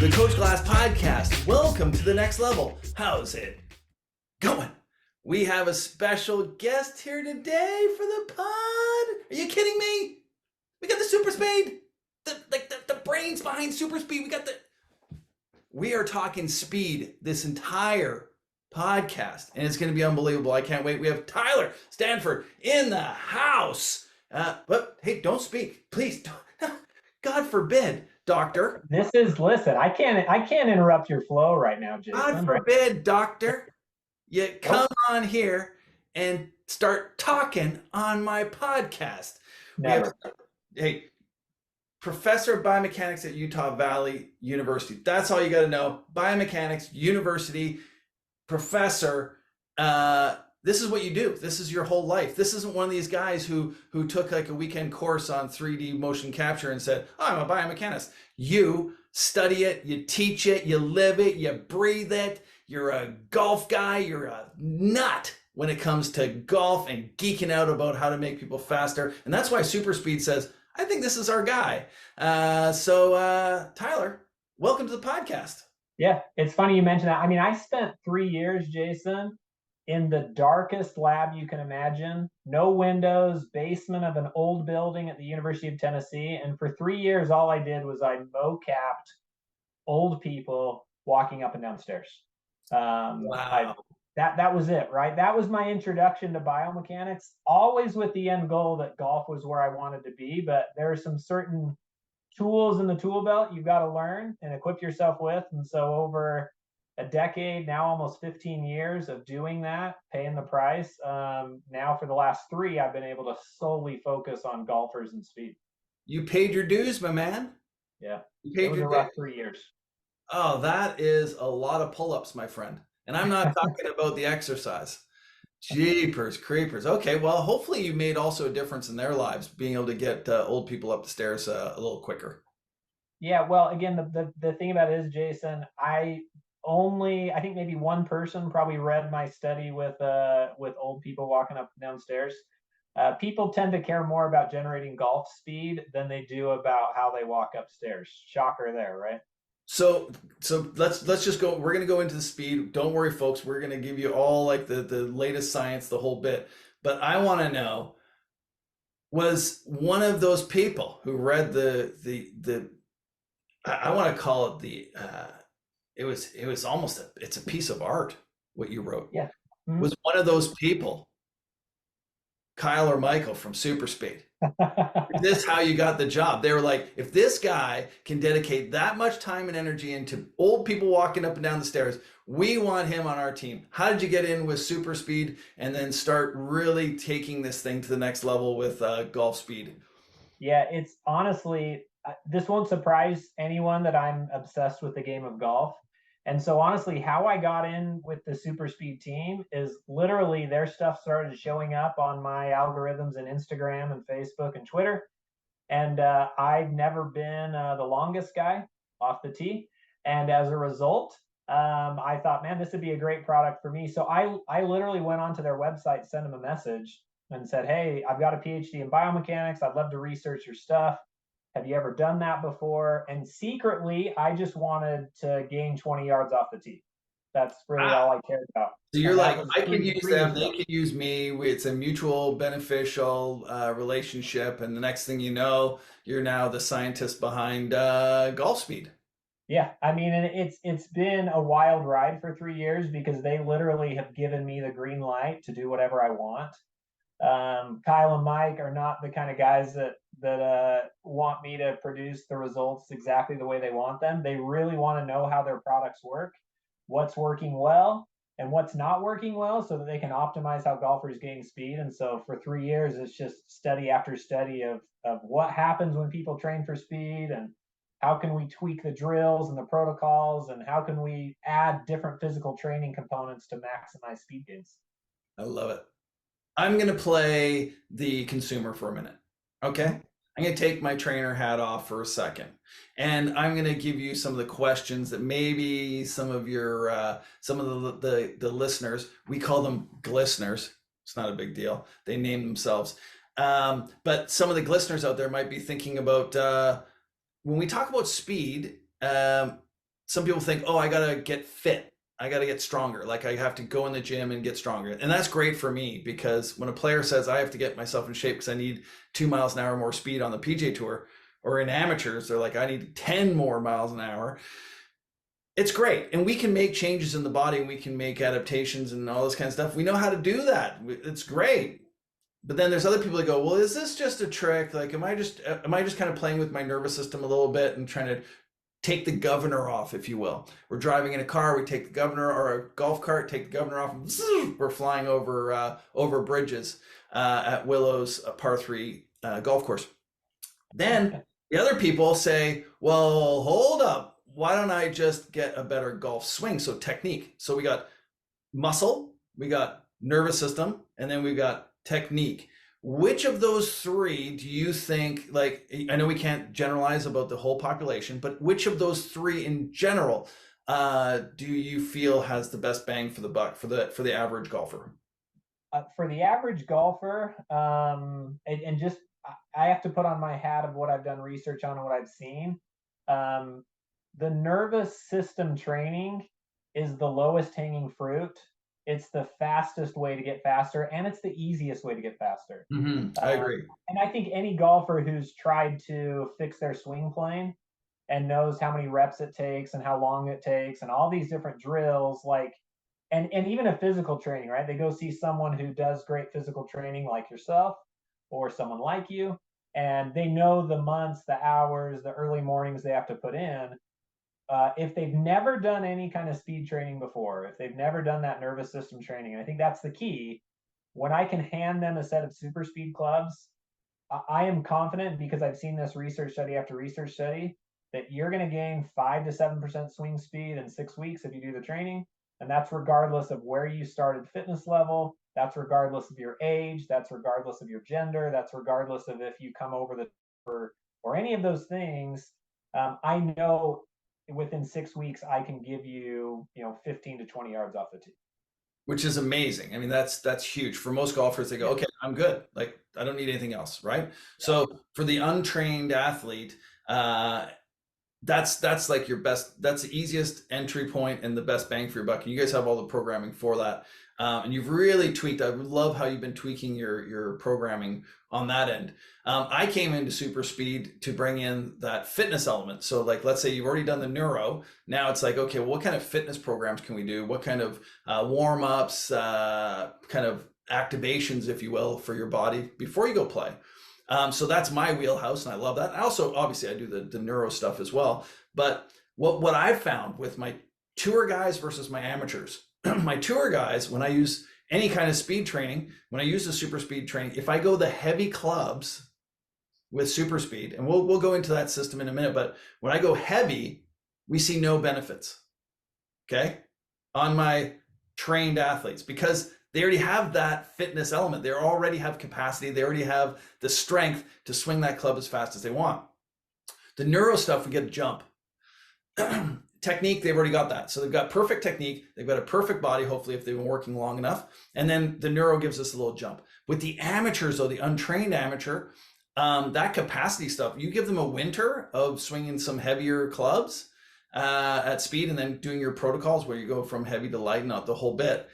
the Coach Glass podcast. Welcome to the next level. How's it going? We have a special guest here today for the pod. Are you kidding me? We got the SuperSpeed, the brains behind SuperSpeed. We are talking speed this entire podcast, and it's going to be unbelievable. I can't wait. We have Tyler Standifird in the house. But hey, don't speak, please. God forbid, doctor. Listen, I can't interrupt your flow right now, Jason. God forbid, doctor, you come on here and start talking on my podcast. Never. Hey, professor of biomechanics at Utah Valley University. That's all you got to know. Biomechanics, university, professor. This is what you do. This is your whole life. This isn't one of these guys who took like a weekend course on 3D motion capture and said, oh, I'm a biomechanist. You study it, you teach it, you live it, you breathe it. You're a golf guy. You're a nut when it comes to golf and geeking out about how to make people faster. And that's why SuperSpeed says, I think this is our guy. So Tyler, welcome to the podcast. Yeah, it's funny you mentioned that. I mean, I spent 3 years, Jason, in the darkest lab you can imagine. No windows, basement of an old building at the University of Tennessee. And for 3 years, all I did was I mocapped old people walking up and down stairs. Wow. That was it, right? That was my introduction to biomechanics, always with the end goal that golf was where I wanted to be. But there are some certain tools in the tool belt you've got to learn and equip yourself with. And so over a decade, now almost 15 years of doing that, paying the price. Now for the last 3, I've been able to solely focus on golfers and speed. You paid your dues, my man. Yeah, you paid it was your a rough 3 years. Oh, that is a lot of pull-ups, my friend. And I'm not talking about the exercise. Jeepers creepers. Okay, well, hopefully you made also a difference in their lives, being able to get old people up the stairs a little quicker. Yeah, well, again, the thing about it is, Jason, I think maybe one person probably read my study with old people walking up and down stairs. People tend to care more about generating golf speed than they do about how they walk upstairs. Shocker there, right? So let's just go. We're gonna go into the speed. Don't worry, folks. We're gonna give you all like the latest science, the whole bit. But I want to know, was one of those people who read I want to call it it was almost it's a piece of art what you wrote. Yeah. Mm-hmm. Was one of those people Kyle or Michael from SuperSpeed? Is this how you got the job? They were like, if this guy can dedicate that much time and energy into old people walking up and down the stairs, we want him on our team. How did you get in with SuperSpeed and then start really taking this thing to the next level with golf speed? Yeah, it's honestly, this won't surprise anyone that I'm obsessed with the game of golf. And so honestly, how I got in with the SuperSpeed team is literally their stuff started showing up on my algorithms in Instagram and Facebook and Twitter. And I've never been the longest guy off the tee. And as a result, I thought, man, this would be a great product for me. So I literally went onto their website, sent them a message and said, hey, I've got a PhD in biomechanics. I'd love to research your stuff. Have you ever done that before? And secretly, I just wanted to gain 20 yards off the tee. That's really all I cared about. So you're like, I can use them, they can use me. It's a mutual beneficial relationship. And the next thing you know, you're now the scientist behind golf speed. Yeah, I mean, and it's been a wild ride for 3 years because they literally have given me the green light to do whatever I want. Kyle and Mike are not the kind of guys that want me to produce the results exactly the way they want them. They really want to know how their products work, what's working well and what's not working well, so that they can optimize how golfers gain speed. And so for 3 years, it's just study after study of what happens when people train for speed and how can we tweak the drills and the protocols and how can we add different physical training components to maximize speed gains. I love it. I'm going to play the consumer for a minute. Okay. I'm going to take my trainer hat off for a second, and I'm going to give you some of the questions that maybe some of your, some of the listeners, we call them glisteners. It's not a big deal. They name themselves. But some of the glisteners out there might be thinking about, when we talk about speed, some people think, oh, I gotta get fit. I gotta get stronger. Like I have to go in the gym and get stronger. And that's great for me because when a player says I have to get myself in shape because I need 2 miles an hour more speed on the PJ Tour, or in amateurs, they're like, I need 10 more miles an hour. It's great. And we can make changes in the body and we can make adaptations and all this kind of stuff. We know how to do that. It's great. But then there's other people that go, well, is this just a trick? Like, am I just kind of playing with my nervous system a little bit and trying to take the governor off, if you will? We're driving in a car, we take the governor, or a golf cart, take the governor off, and we're flying over bridges at Willow's par three golf course. Then the other people say, well, hold up. Why don't I just get a better golf swing? So technique. So we got muscle, we got nervous system, and then we got technique. Which of those three do you think, like, I know we can't generalize about the whole population, but which of those three in general do you feel has the best bang for the buck for the average golfer? For the average golfer, and just I have to put on my hat of what I've done research on and what I've seen. Um, the nervous system training is the lowest hanging fruit. It's the fastest way to get faster, and it's the easiest way to get faster. I agree. And I think any golfer who's tried to fix their swing plane and knows how many reps it takes and how long it takes and all these different drills, like, and even a physical training, right? They go see someone who does great physical training like yourself or someone like you, and they know the months, the hours, the early mornings they have to put in. If they've never done any kind of speed training before, if they've never done that nervous system training, and I think that's the key, when I can hand them a set of super speed clubs, I am confident, because I've seen this research study after research study, that you're going to gain 5 to 7% swing speed in 6 weeks if you do the training. And that's regardless of where you started fitness level. That's regardless of your age. That's regardless of your gender. That's regardless of if you come over the or any of those things. I know within 6 weeks I can give you 15 to 20 yards off the tee. Which is amazing. I mean, that's huge for most golfers. They go, okay, I'm good. Like I don't need anything else, right? So for the untrained athlete, that's like your best. That's the easiest entry point and the best bang for your buck. And you guys have all the programming for that, and you've really tweaked. I love how you've been tweaking your programming on that end. I came into Super Speed to bring in that fitness element. So like, let's say you've already done the neuro. Now it's like, okay, well, what kind of fitness programs can we do? What kind of warm ups, kind of activations, if you will, for your body before you go play? So that's my wheelhouse, and I love that. I also, obviously, I do the neuro stuff as well. But what I've found with my tour guys versus my amateurs, my tour guys, when I use any kind of speed training, when I use the super speed training, if I go the heavy clubs with super speed, and we'll go into that system in a minute, but when I go heavy, we see no benefits, okay, on my trained athletes, because they already have that fitness element. They already have capacity. They already have the strength to swing that club as fast as they want. The neuro stuff, we get a jump. Technique, they've already got that. So they've got perfect technique. They've got a perfect body, hopefully, if they've been working long enough. And then the neuro gives us a little jump. With the amateurs, though, the untrained amateur, that capacity stuff, you give them a winter of swinging some heavier clubs at speed and then doing your protocols where you go from heavy to light, not the whole bit.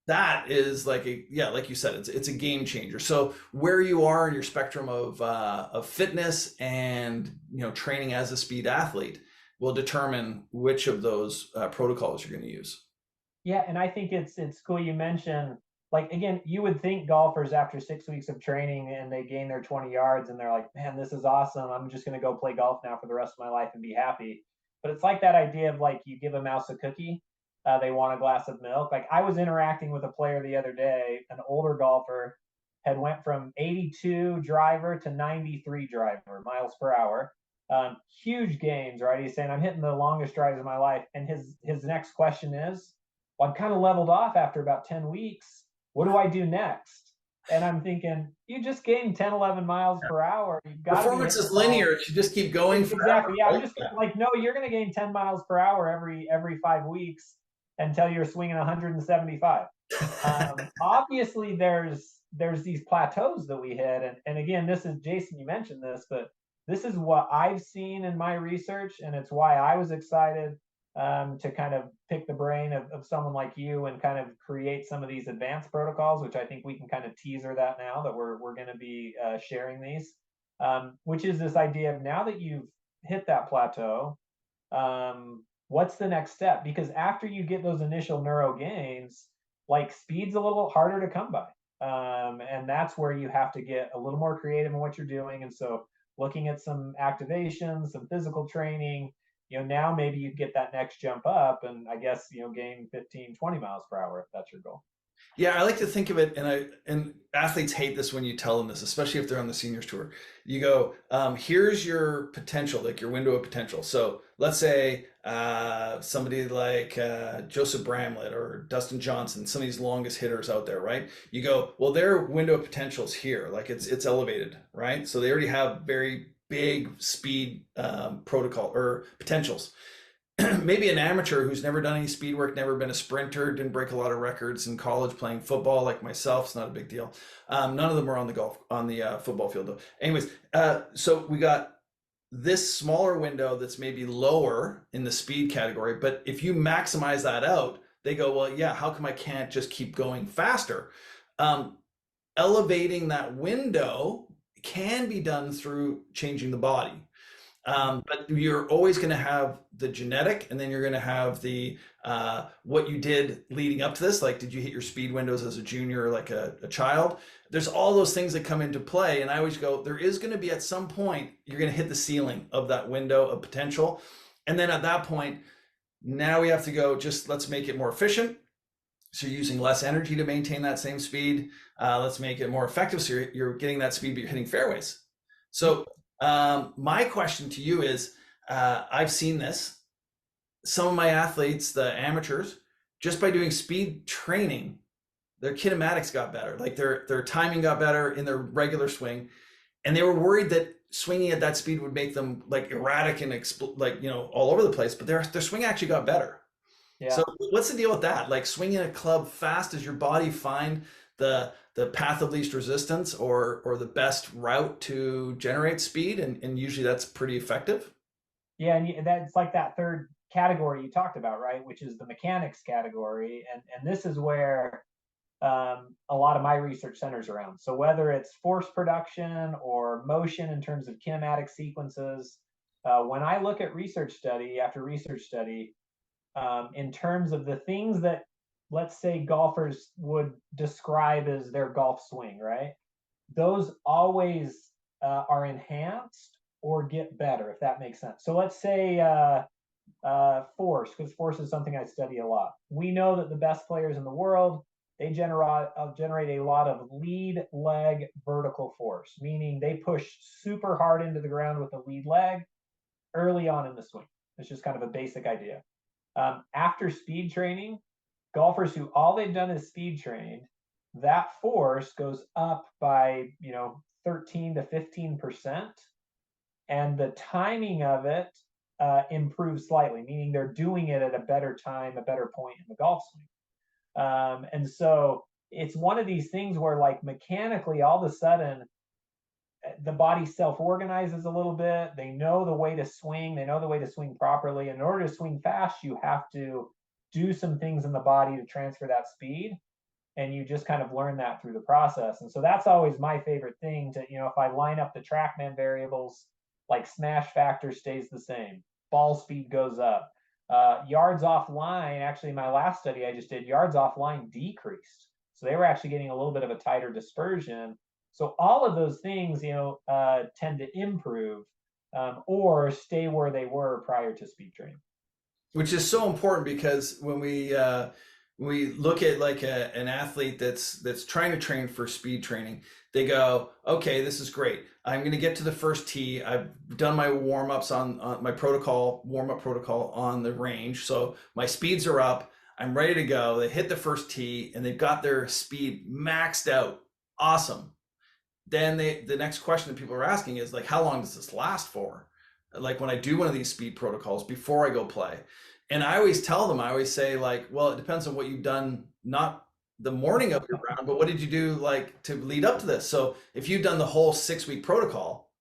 That is like like you said, it's a game changer. So where you are in your spectrum of fitness and training as a speed athlete will determine which of those protocols you're going to use. Yeah, and I think it's cool you mentioned, like, again, you would think golfers after 6 weeks of training and they gain their 20 yards and they're like, man, this is awesome. I'm just going to go play golf now for the rest of my life and be happy. But it's like that idea of, like, you give a mouse a cookie, they want a glass of milk. Like, I was interacting with a player the other day, an older golfer, had went from 82 driver to 93 driver miles per hour. Huge gains, right? He's saying, I'm hitting the longest drives of my life. And his next question is, well, I'm kind of leveled off after about 10 weeks. What do I do next? And I'm thinking, you just gained 10, 11 miles per hour. You've got Performance is linear. It should just keep going forever. Exactly. Yeah, I'm just like, no, you're going to gain 10 miles per hour every 5 weeks until you're swinging 175. Obviously, there's these plateaus that we hit. And again, this is, Jason, you mentioned this, but this is what I've seen in my research, and it's why I was excited to kind of pick the brain of someone like you and kind of create some of these advanced protocols, which I think we can kind of teaser that now that we're going to be sharing these, which is this idea of now that you've hit that plateau, what's the next step? Because after you get those initial neuro gains, like speed's a little harder to come by. And that's where you have to get a little more creative in what you're doing. And so looking at some activation, some physical training, now maybe you get that next jump up and I guess, gain 15, 20 miles per hour if that's your goal. Yeah, I like to think of it, and athletes hate this when you tell them this, especially if they're on the seniors tour. You go, here's your potential, like your window of potential. So let's say somebody like Joseph Bramlett or Dustin Johnson, some of these longest hitters out there, right? You go, well, their window of potential is here, like it's elevated, right? So they already have very big speed protocol or potentials. Maybe an amateur who's never done any speed work, never been a sprinter, didn't break a lot of records in college playing football like myself. It's not a big deal. None of them are on the football field though. Anyways, so we got this smaller window that's maybe lower in the speed category, but if you maximize that out, they go, well, yeah, how come I can't just keep going faster? Elevating that window can be done through changing the body. But you're always going to have the genetic, and then you're going to have the what you did leading up to this. Like, did you hit your speed windows as a junior or like a child? There's all those things that come into play. And I always go, there is going to be at some point, you're going to hit the ceiling of that window of potential. And then at that point, now we have to go, just let's make it more efficient. So you're using less energy to maintain that same speed. Let's make it more effective. So you're getting that speed, but you're hitting fairways. So my question to you is, I've seen this. Some of my athletes, the amateurs, just by doing speed training, their kinematics got better. Like their timing got better in their regular swing, and they were worried that swinging at that speed would make them like erratic and all over the place. But their swing actually got better. Yeah. So what's the deal with that? Like swinging a club fast, does your body find the path of least resistance or the best route to generate speed, and usually that's pretty effective? Yeah, and that's like that third category you talked about, right? Which is the mechanics category, and this is where a lot of my research centers around. So whether it's force production or motion in terms of kinematic sequences, when I look at research study after research study, in terms of the things that, let's say, golfers would describe as their golf swing, right? Those always are enhanced or get better, if that makes sense. So let's say force, because force is something I study a lot. We know that the best players in the world, they generate a lot of lead leg vertical force, meaning they push super hard into the ground with the lead leg early on in the swing. It's just kind of a basic idea. After speed training, golfers who all they've done is speed trained, that force goes up by 13 to 15%, and the timing of it improves slightly, meaning they're doing it at a better time, a better point in the golf swing. And so it's one of these things where, like, mechanically, all of a sudden, the body self-organizes a little bit. They know the way to swing. They know the way to swing properly. In order to swing fast, you have to do some things in the body to transfer that speed. And you just kind of learn that through the process. And so that's always my favorite thing to, if I line up the TrackMan variables, like smash factor stays the same, ball speed goes up. Yards offline, actually, my last study I just did, yards offline decreased. So they were actually getting a little bit of a tighter dispersion. So all of those things, tend to improve or stay where they were prior to speed training. Which is so important, because when we look at like an athlete that's trying to train for speed training, they go, okay, this is great. I'm going to get to the first tee. I've done my warm-ups on my warm-up protocol on the range. So my speeds are up. I'm ready to go. They hit the first tee and they've got their speed maxed out. Awesome. Then the next question that people are asking is like, how long does this last for? Like when I do one of these speed protocols before I go play. And I always tell them, I always say like, well, it depends on what you've done, not the morning of your round, but what did you do like to lead up to this? So if you've done the whole 6-week protocol,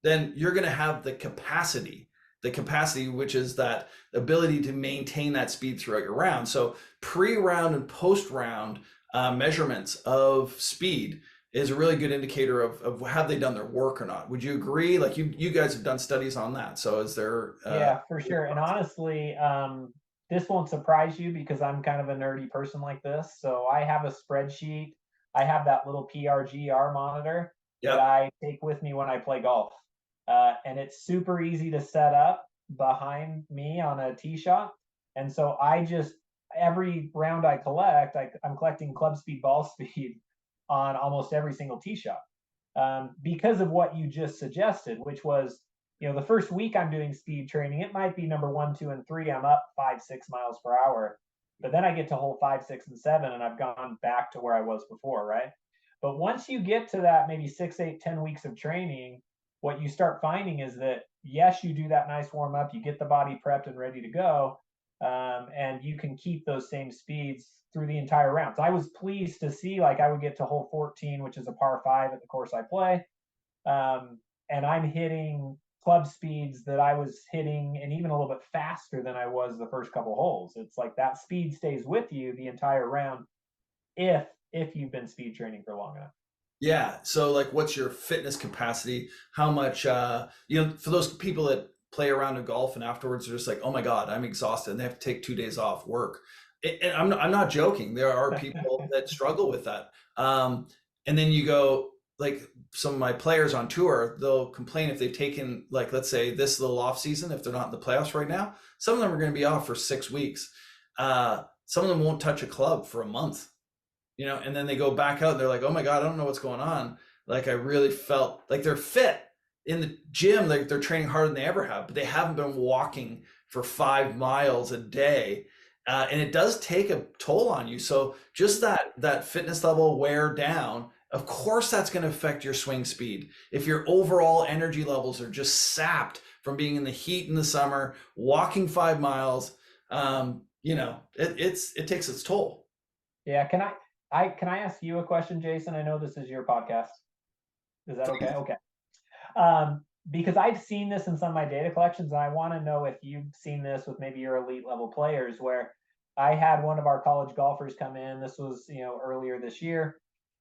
then you're going to have the capacity the capacity, which is that ability to maintain that speed throughout your round. So pre-round and post-round measurements of speed is a really good indicator of have they done their work or not. Would you agree? Like you guys have done studies on that. So is there Yeah, for sure. And honestly, this won't surprise you because I'm kind of a nerdy person like this. So I have a spreadsheet. I have that little PRGR monitor that Yep. I take with me when I play golf. And it's super easy to set up behind me on a tee shot. And so I just, every round I collect, I'm collecting club speed, ball speed on almost every single tee shot. Because of what you just suggested, which was, the first week I'm doing speed training, it might be number 1, 2, and 3. I'm up 5, 6 miles per hour, but then I get to hole 5, 6, and 7, and I've gone back to where I was before, right? But once you get to that maybe 6, 8, 10 weeks of training, what you start finding is that yes, you do that nice warm up, you get the body prepped and ready to go, and you can keep those same speeds through the entire round. So I was pleased to see, like, I would get to hole 14, which is a par 5 at the course I play, and I'm hitting club speeds that I was hitting and even a little bit faster than I was the first couple holes. It's like that speed stays with you the entire round if you've been speed training for long enough. Yeah. So like what's your fitness capacity? How much for those people that play around in golf and afterwards they're just like, oh my God, I'm exhausted and they have to take 2 days off work. And I'm not joking. There are people that struggle with that. And then you go, like some of my players on tour, they'll complain if they've taken, like, let's say this little off season, if they're not in the playoffs right now, some of them are going to be off for 6 weeks. Some of them won't touch a club for a month, and then they go back out and they're like, oh my God, I don't know what's going on. Like I really felt like they're fit in the gym, like they're training harder than they ever have, but they haven't been walking for 5 miles a day. And it does take a toll on you. So just that fitness level wear down, of course that's going to affect your swing speed. If your overall energy levels are just sapped from being in the heat in the summer, walking 5 miles, it takes its toll. Yeah, can I ask you a question, Jason? I know this is your podcast. Is that okay? Okay. Because I've seen this in some of my data collections, and I want to know if you've seen this with maybe your elite level players, where I had one of our college golfers come in. This was, earlier this year.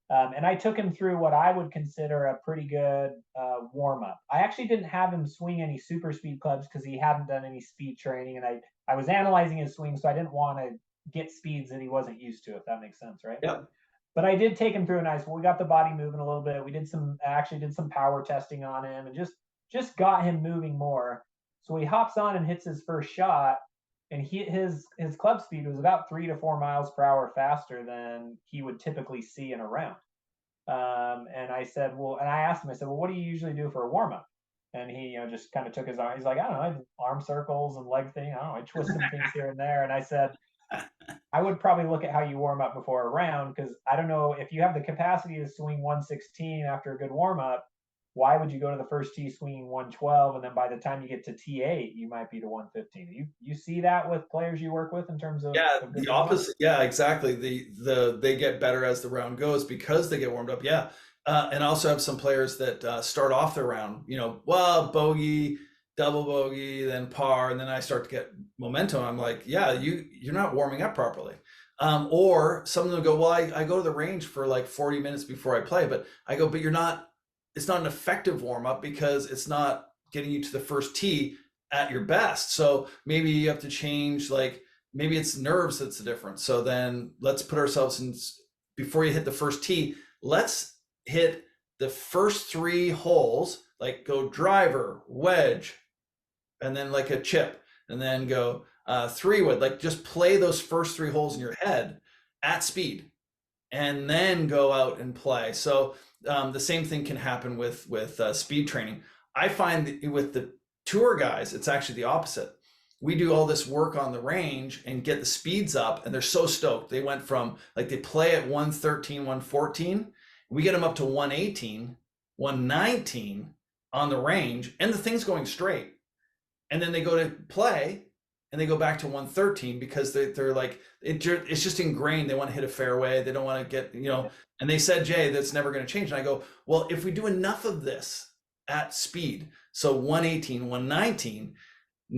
And I took him through what I would consider a pretty good warm up. I actually didn't have him swing any super speed clubs because he hadn't done any speed training. And I was analyzing his swing, so I didn't want to get speeds that he wasn't used to, if that makes sense, right? Yeah. But I did take him through a nice. We got the body moving a little bit. We actually did some power testing on him, and just got him moving more. So he hops on and hits his first shot, and his club speed was about 3 to 4 miles per hour faster than he would typically see in a round. And I said, well, and I asked him, I said, well, what do you usually do for a warm up? And he, just kind of took his arm. He's like, I don't know, I do arm circles and leg thing. I don't know, I twist some things here and there. And I said, I would probably look at how you warm up before a round, because I don't know if you have the capacity to swing 116 after a good warm up. Why would you go to the first tee swinging 112, and then by the time you get to T8, you might be to 115? You see that with players you work with in terms of Yeah, good the opposite. Yeah, exactly. They get better as the round goes because they get warmed up. Yeah, and I also have some players that start off the round, well, bogey, double bogey, then par, and then I start to get momentum. I'm like, yeah, you're not warming up properly. Or some of them go, well, I go to the range for like 40 minutes before I play, but I go, but you're not. It's not an effective warm up because it's not getting you to the first tee at your best. So maybe you have to change, like maybe it's nerves that's the difference. So then let's put ourselves in, before you hit the first tee, let's hit the first 3 holes, like go driver, wedge, and then like a chip, and then go 3-wood, like just play those first 3 holes in your head at speed and then go out and play. So the same thing can happen with speed training. I find that with the tour guys, it's actually the opposite. We do all this work on the range and get the speeds up, and they're so stoked. They went from, like, they play at 113, 114. We get them up to 118, 119 on the range, and the thing's going straight. And then they go to play and they go back to 113 because they're like, it's just ingrained. They want to hit a fairway. They don't want to get, and they said, Jay, that's never going to change. And I go, well, if we do enough of this at speed, so 118, 119,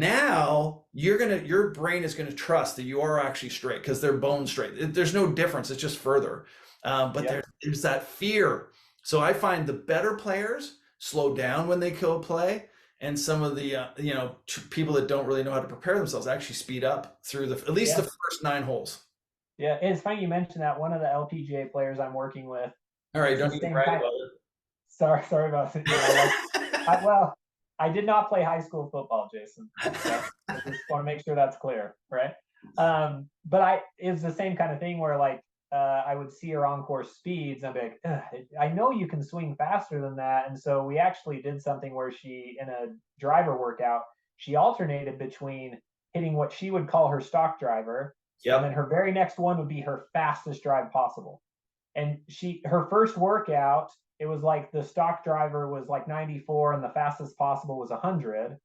Now your brain is gonna trust that you are actually straight because they're bone straight. There's no difference. It's just further. But Yep. there's that fear. So I find the better players slow down when they go play, and some of the people that don't really know how to prepare themselves actually speed up through the at least the Yeah. first 9 holes. Yeah. It's funny you mentioned that. One of the LPGA players I'm working with, All right, it's the don't even same brag kind. about Sorry about it. Like, it. well, I did not play high school football, Jason. I just want to make sure that's clear, right? But it's the same kind of thing where like I would see her on course speeds, and I'd be like, I know you can swing faster than that, and so we actually did something where she, in a driver workout, she alternated between hitting what she would call her stock driver, and then Yep. her very next one would be her fastest drive possible. And her first workout, it was like the stock driver was like 94 and the fastest possible was 100.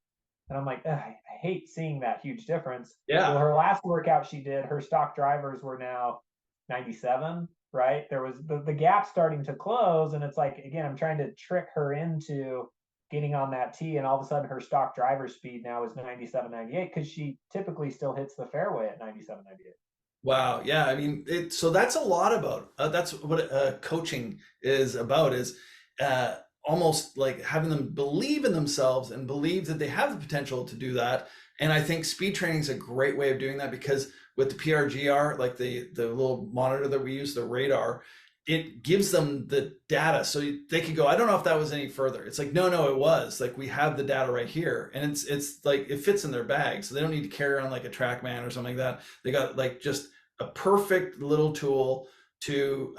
And I'm like, I hate seeing that huge difference. Well, Yeah. her last workout she did, her stock drivers were now 97, right? There was the gap starting to close. And it's like, again, I'm trying to trick her into getting on that tee. And all of a sudden, her stock driver speed now is 97, 98 because she typically still hits the fairway at 97, 98. Wow. Yeah. I mean, so that's a lot about, that's what coaching is about is uh, almost like having them believe in themselves and believe that they have the potential to do that. And I think speed training is a great way of doing that because with the PRGR, like the little monitor that we use, the radar, it gives them the data. So they could go, I don't know if that was any further. It's like, no, it was like, we have the data right here. And it's like, it fits in their bag. So they don't need to carry around like a TrackMan or something like that. They got like just a perfect little tool to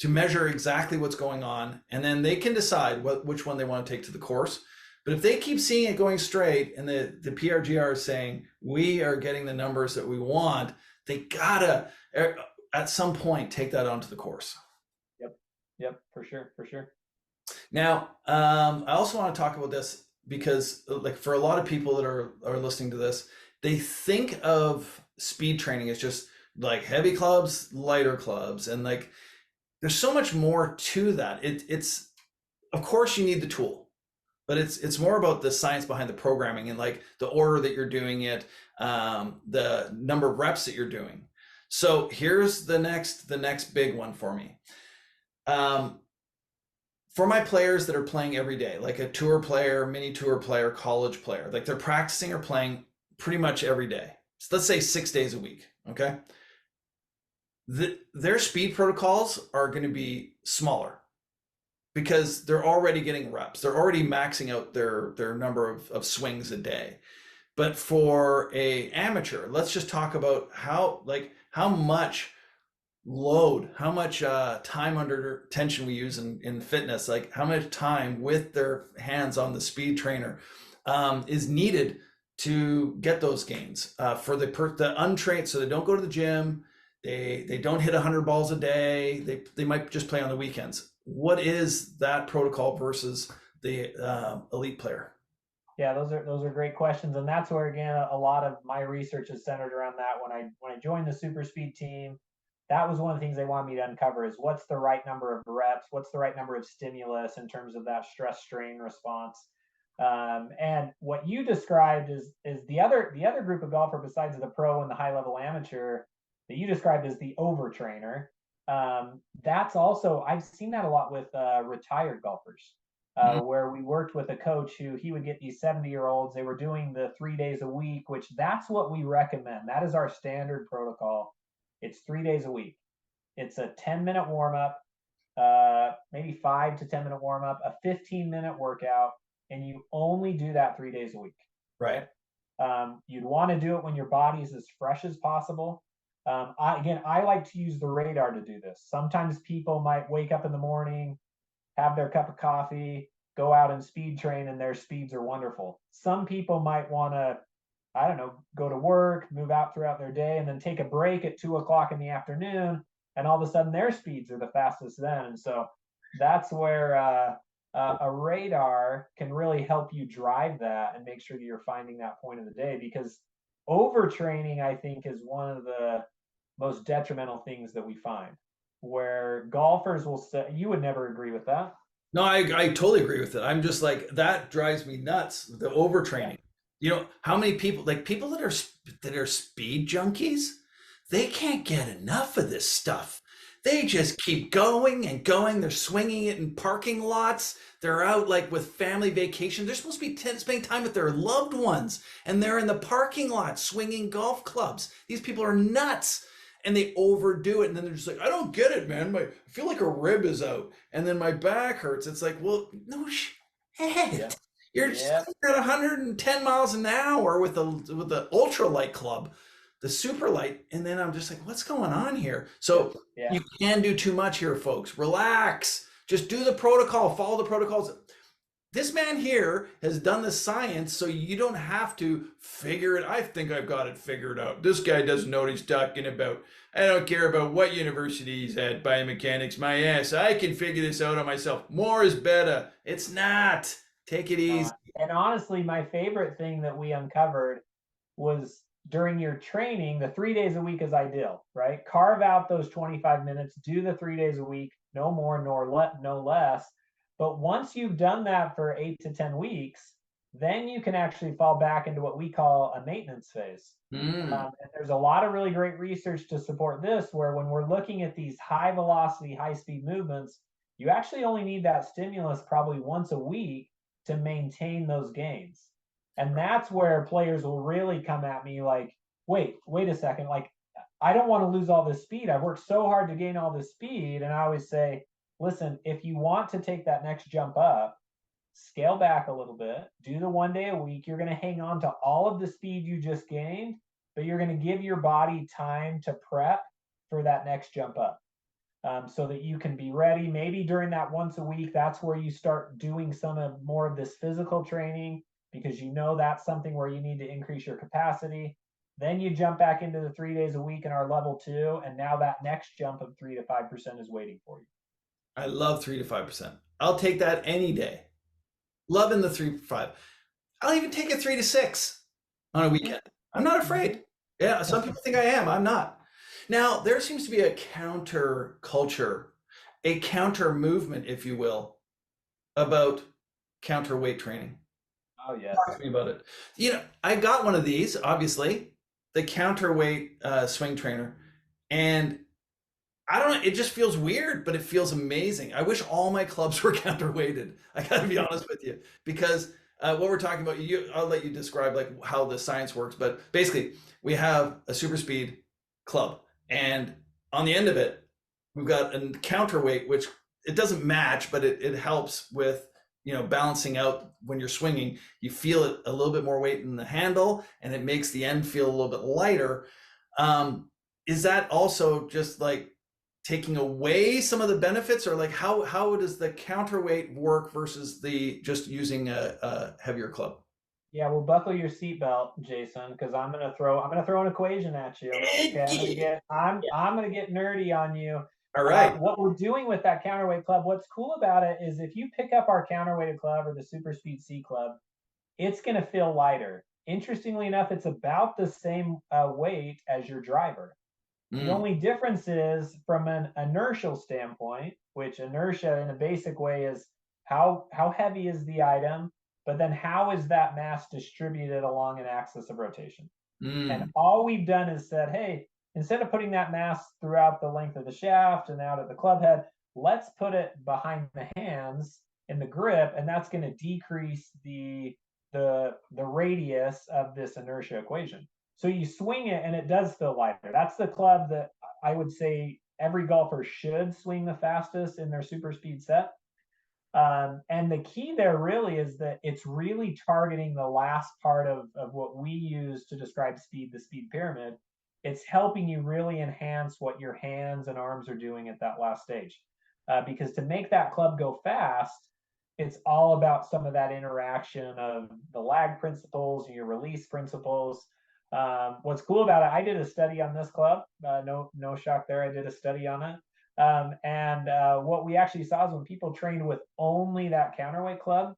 measure exactly what's going on, and then they can decide which one they want to take to the course. But if they keep seeing it going straight, and the PRGR is saying we are getting the numbers that we want, they gotta at some point take that onto the course. Yep. Yep. For sure. For sure. Now, I also want to talk about this because, like, for a lot of people that are listening to this, they think of speed training as just like heavy clubs, lighter clubs, and like there's so much more to that. It's of course you need the tool, but it's more about the science behind the programming and like the order that you're doing it, the number of reps that you're doing. So here's the next big one for me. Um, for my players that are playing every day, like a tour player, mini tour player, college player, like they're practicing or playing pretty much every day. So let's say 6 days a week. Okay. Their speed protocols are going to be smaller because they're already getting reps. They're already maxing out their number of swings a day. But for a amateur, let's just talk about how much load, how much time under tension we use in fitness, like how much time with their hands on the speed trainer is needed to get those gains for the untrained, so they don't go to the gym, they don't hit 100 balls a day, they might just play on the weekends. What is that protocol versus the elite player? Yeah, those are great questions, and that's where again a lot of my research is centered around that. When I joined the SuperSpeed team, that was one of the things they wanted me to uncover is what's the right number of reps, what's the right number of stimulus in terms of that stress strain response. And what you described is the other group of golfer besides the pro and the high level amateur that you described as the overtrainer. That's also I've seen that a lot with retired golfers Mhm. where we worked with a coach who he would get these 70-year-olds. They were doing the 3 days a week, which that's what we recommend. That is our standard protocol. It's 3 days a week. It's a 10-minute warm up, maybe 5 to 10 minute warm up, a 15-minute workout, and you only do that 3 days a week. Right. You'd want to do it when your body is as fresh as possible. I like to use the radar to do this. Sometimes people might wake up in the morning, have their cup of coffee, go out and speed train, and their speeds are wonderful. Some people might want to, I don't know, go to work, move out throughout their day, and then take a break at 2 o'clock in the afternoon, and all of a sudden their speeds are the fastest then. And so that's where a radar can really help you drive that and make sure that you're finding that point of the day because overtraining, I think, is one of the most detrimental things that we find where golfers will say, you would never agree with that. No, I totally agree with it. I'm just like, that drives me nuts, the Yeah. overtraining. You know, how many people, like people that are speed junkies, they can't get enough of this stuff. They just keep going and going. They're swinging it in parking lots. They're out like with family vacation. They're supposed to be spending time with their loved ones, and they're in the parking lot swinging golf clubs. These people are nuts, and they overdo it. And then they're just like, I don't get it, man. I feel like a rib is out, and then my back hurts. It's like, well, no Yeah. shit. You're just Yeah. at 110 miles an hour with the ultralight club, the super light, and then I'm just like, what's going on here? So Yeah. you can do too much here, folks. Relax. Just do the protocol. Follow the protocols. This man here has done the science, so you don't have to figure it. I think I've got it figured out. This guy doesn't know what he's talking about. I don't care about what university he's at, biomechanics, my ass. I can figure this out on myself. More is better. It's not. Take it easy. And honestly, my favorite thing that we uncovered was during your training, the 3 days a week is ideal, right? Carve out those 25 minutes, do the 3 days a week, no more nor no less. But once you've done that for 8 to 10 weeks, then you can actually fall back into what we call a maintenance phase. Mm. And there's a lot of really great research to support this, where when we're looking at these high velocity, high speed movements, you actually only need that stimulus probably once a week to maintain those gains. And that's where players will really come at me like, wait a second. Like, I don't want to lose all this speed. I've worked so hard to gain all this speed. And I always say, listen, if you want to take that next jump up, scale back a little bit, do the 1 day a week. You're going to hang on to all of the speed you just gained, but you're going to give your body time to prep for that next jump up. So that you can be ready. Maybe during that once a week, that's where you start doing some of more of this physical training, because you know that's something where you need to increase your capacity. Then you jump back into the 3 days a week in our level 2, and now that next jump of 3 to 5% is waiting for you. I love 3 to 5%. I'll take that any day. Loving the 3 to 5. I'll even take a 3 to 6 on a weekend. I'm not afraid. Yeah, some people think I am. I'm not. Now, there seems to be a counter culture, a counter movement, if you will, about counterweight training. Oh yes. Talk to me about it. You know, I got one of these, obviously, the counterweight swing trainer, and I don't know, it just feels weird, but it feels amazing. I wish all my clubs were counterweighted. I got to be honest with you, because what we're talking about, I'll let you describe like how the science works, but basically, we have a super speed club, and on the end of it, we've got a counterweight, which it doesn't match, but it helps with balancing out when you're swinging. You feel it a little bit more weight in the handle, and it makes the end feel a little bit lighter. Is that also just like taking away some of the benefits, or like how does the counterweight work versus the just using a heavier club? Yeah, well, buckle your seatbelt, Jason, because I'm gonna throw an equation at you. Okay, I'm gonna get nerdy on you. All right. What we're doing with that counterweight club, what's cool about it is if you pick up our counterweighted club or the Super Speed C club, it's gonna feel lighter. Interestingly enough, it's about the same weight as your driver. The Mm, only difference is from an inertial standpoint, which inertia in a basic way is how heavy is the item, but then how is that mass distributed along an axis of rotation. And mm, all we've done is said, hey, instead of putting that mass throughout the length of the shaft and out at the club head, let's put it behind the hands in the grip, and that's going to decrease the radius of this inertia equation. So you swing it and it does feel lighter. That's the club that I would say every golfer should swing the fastest in their super speed set. And the key there really is that it's really targeting the last part of what we use to describe speed, the speed pyramid. It's helping you really enhance what your hands and arms are doing at that last stage. Because to make that club go fast, it's all about some of that interaction of the lag principles and your release principles. What's cool about it, I did a study on this club. No shock there. I did a study on it. And what we actually saw is when people trained with only that counterweight club,